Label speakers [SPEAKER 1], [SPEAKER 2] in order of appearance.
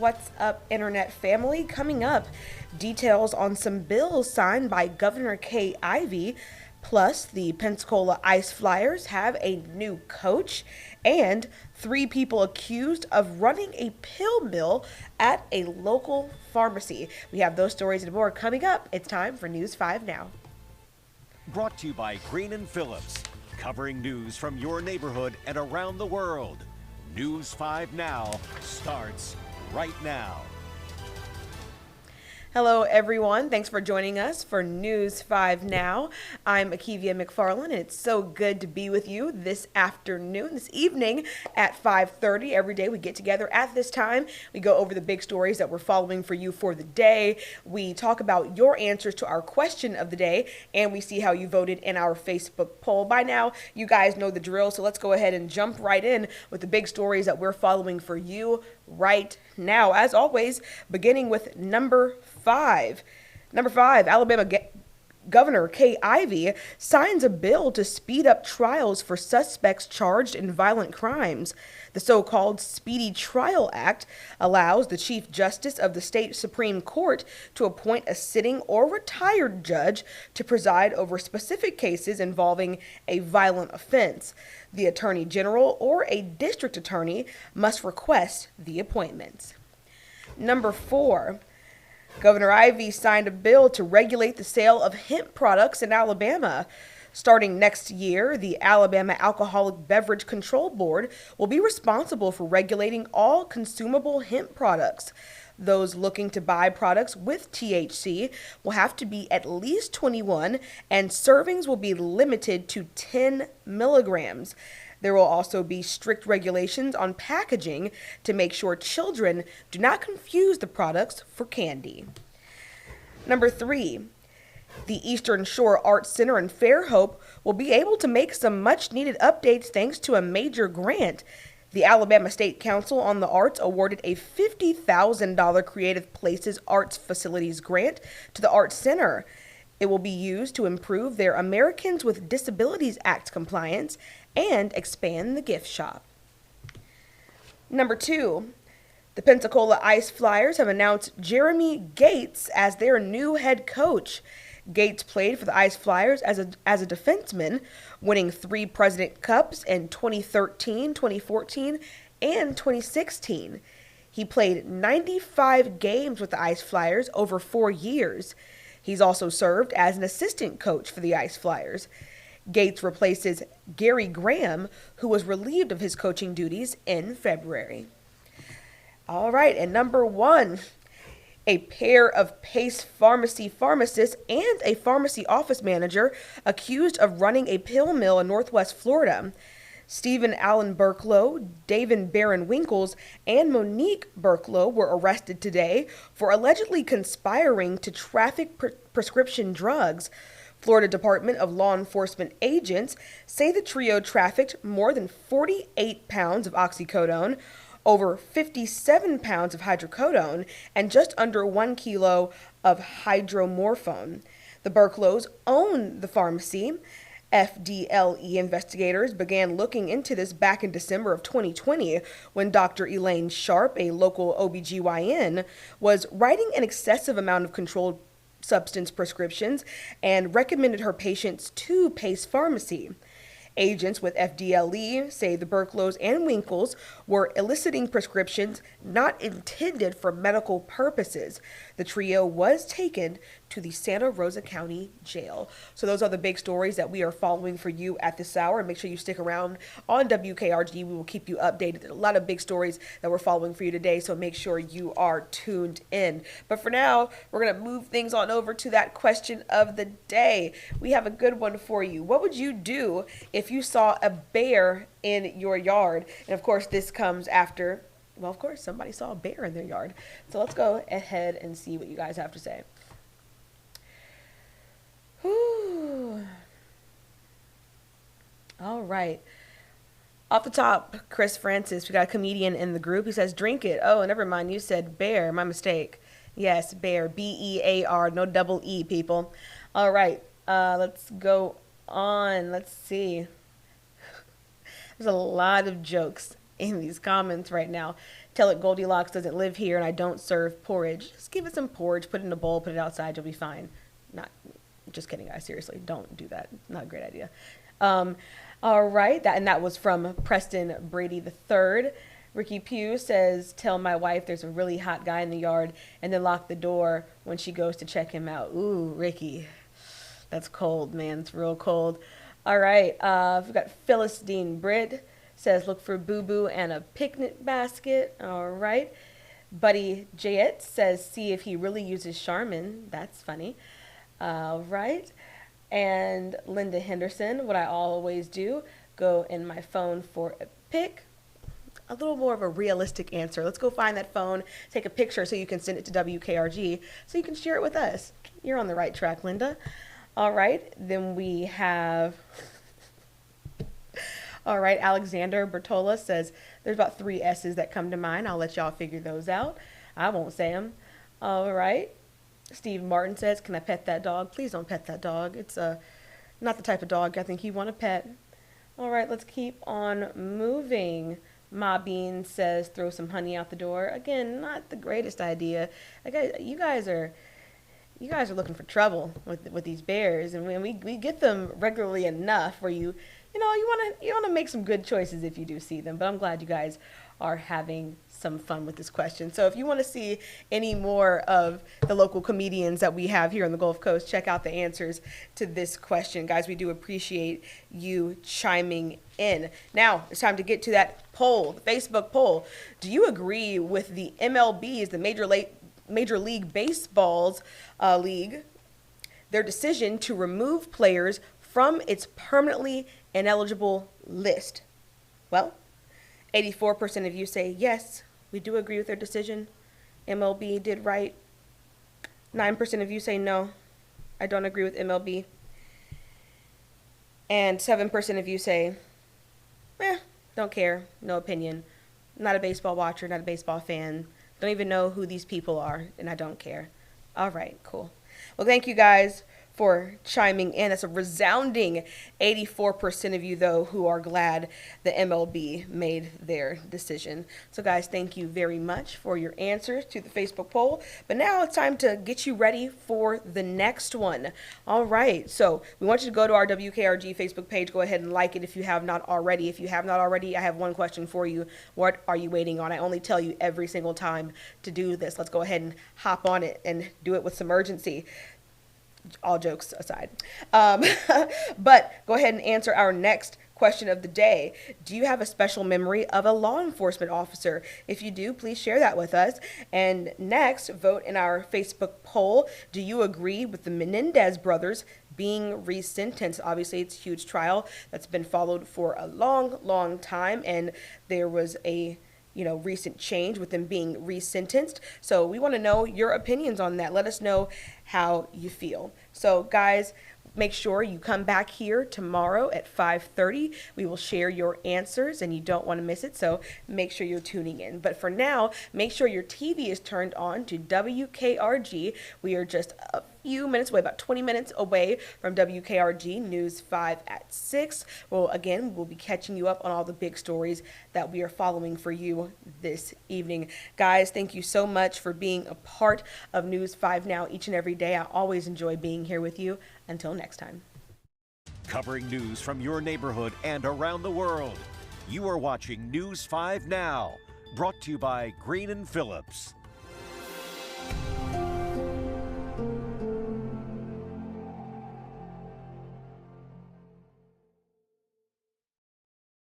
[SPEAKER 1] What's up, Internet family? Coming up, details on some bills signed by Governor Ivey. Plus, the Pensacola Ice Flyers have a new coach, and 3 people accused of running a pill mill at a local pharmacy. We have those stories and more coming up. It's time for News 5 Now.
[SPEAKER 2] Brought to you by Green & Phillips, covering news from your neighborhood and around the world. News 5 Now starts right now.
[SPEAKER 1] Hello, everyone. Thanks for joining us for News 5 Now. I'm Akievia McFarland, and it's so good to be with you this evening at 5:30. Every day we get together at this time. We go over the big stories that we're following for you for the day. We talk about your answers to our question of the day, and we see how you voted in our Facebook poll. By now, you guys know the drill, so let's go ahead and jump right in with the big stories that we're following for you right now. As always, beginning with number 5. Number 5, Alabama Governor Ivey signs a bill to speed up trials for suspects charged in violent crimes. The so-called Speedy Trial Act allows the Chief Justice of the state Supreme Court to appoint a sitting or retired judge to preside over specific cases involving a violent offense. The Attorney General or a district attorney must request the appointments. Number 4, Governor Ivey signed a bill to regulate the sale of hemp products in Alabama. Starting next year, the Alabama Alcoholic Beverage Control Board will be responsible for regulating all consumable hemp products. Those looking to buy products with THC will have to be at least 21, and servings will be limited to 10 milligrams. There will also be strict regulations on packaging to make sure children do not confuse the products for candy. Number 3, the Eastern Shore Arts Center in Fairhope will be able to make some much-needed updates thanks to a major grant. The Alabama State Council on the Arts awarded a $50,000 Creative Places Arts Facilities grant to the Arts Center. It will be used to improve their Americans with Disabilities Act compliance and expand the gift shop. Number 2, the Pensacola Ice Flyers have announced Jeremy Gates as their new head coach. Gates played for the Ice Flyers as a defenseman, winning 3 President Cups in 2013, 2014, and 2016. He played 95 games with the Ice Flyers over 4 years. He's also served as an assistant coach for the Ice Flyers. Gates replaces Gary Graham, who was relieved of his coaching duties in February. All right, and number 1, a pair of Pace Pharmacy pharmacists and a pharmacy office manager accused of running a pill mill in Northwest Florida. Stephen Allen Burklow, David Barron Winkles, and Monique Burklow were arrested today for allegedly conspiring to traffic prescription drugs. Florida Department of Law Enforcement agents say the trio trafficked more than 48 pounds of oxycodone, over 57 pounds of hydrocodone, and just under 1 kilo of hydromorphone. The Burklows own the pharmacy. FDLE investigators began looking into this back in December of 2020 when Dr. Elaine Sharp, a local OBGYN, was writing an excessive amount of controlled substance prescriptions and recommended her patients to Pace Pharmacy. Agents with FDLE say the Burklows and Winkles were eliciting prescriptions not intended for medical purposes. The trio was taken to the Santa Rosa County Jail. So those are the big stories that we are following for you at this hour. Make sure you stick around on WKRG. We will keep you updated. A lot of big stories that we're following for you today, so make sure you are tuned in. But for now, we're going to move things on over to that question of the day. We have a good one for you. What would you do if you saw a bear in your yard? And of course, this comes after, well, of course, somebody saw a bear in their yard. So let's go ahead and see what you guys have to say. Whew. All right. Off the top, Chris Francis, we got a comedian in the group. He says, drink it. Oh, never mind. You said bear. My mistake. Yes, bear. B-E-A-R. No double E, people. All right. Let's go on. Let's see. There's a lot of jokes in these comments right now. Tell it Goldilocks doesn't live here and I don't serve porridge. Just give it some porridge, put it in a bowl, put it outside, you'll be fine. Not, just kidding, guys. Seriously, don't do that. Not a great idea. All right, that was from Preston Brady III. Ricky Pugh says, tell my wife there's a really hot guy in the yard and then lock the door when she goes to check him out. Ooh, Ricky. That's cold, man. It's real cold. All right, we've got Phyllis Dean Britt says, look for boo-boo and a picnic basket. All right. Buddy Jayet says, see if he really uses Charmin. That's funny. All right. And Linda Henderson, what I always do, go in my phone for a pic. A little more of a realistic answer. Let's go find that phone, take a picture so you can send it to WKRG so you can share it with us. You're on the right track, Linda. All right. Then we have... All right, Alexander Bertola says, there's about 3 S's that come to mind. I'll let y'all figure those out. I won't say them. All right. Steve Martin says, can I pet that dog? Please don't pet that dog. It's not the type of dog I think you want to pet. All right, let's keep on moving. Ma Bean says, throw some honey out the door. Again, not the greatest idea. You guys are looking for trouble with these bears, and we get them regularly enough where you want to make some good choices if you do see them. But I'm glad you guys are having some fun with this question. So if you want to see any more of the local comedians that we have here on the Gulf Coast, check out the answers to this question. Guys, we do appreciate you chiming in. Now, it's time to get to that poll, the Facebook poll. Do you agree with the MLB's, the Major League Baseball's league, their decision to remove players from its permanently ineligible list? Well, 84% of you say yes, we do agree with their decision. MLB did right. 9% of you say no, I don't agree with MLB. And 7% of you say, don't care, no opinion. Not a baseball watcher, not a baseball fan. Don't even know who these people are, and I don't care. All right, cool. Well, thank you guys for chiming in. That's a resounding 84% of you, though, who are glad the MLB made their decision. So, guys, thank you very much for your answers to the Facebook poll. But now it's time to get you ready for the next one. All right. So we want you to go to our WKRG Facebook page. Go ahead and like it if you have not already. If you have not already, I have one question for you. What are you waiting on? I only tell you every single time to do this. Let's go ahead and hop on it and do it with some urgency. All jokes aside. But go ahead and answer our next question of the day. Do you have a special memory of a law enforcement officer? If you do, please share that with us. And next, vote in our Facebook poll. Do you agree with the Menendez brothers being resentenced? Obviously, it's a huge trial that's been followed for a long, long time, and there was a recent change with them being resentenced. So we want to know your opinions on that. Let us know how you feel. So guys, make sure you come back here tomorrow at 5:30. We will share your answers and you don't want to miss it. So make sure you're tuning in. But for now, make sure your TV is turned on to WKRG. We are just a few minutes away, about 20 minutes away from WKRG News 5 at 6. Well, again, we'll be catching you up on all the big stories that we are following for you this evening. Guys, thank you so much for being a part of News 5 Now each and every day. I always enjoy being here with you. Until next time.
[SPEAKER 2] Covering news from your neighborhood and around the world. You are watching News 5 Now, brought to you by Green & Phillips.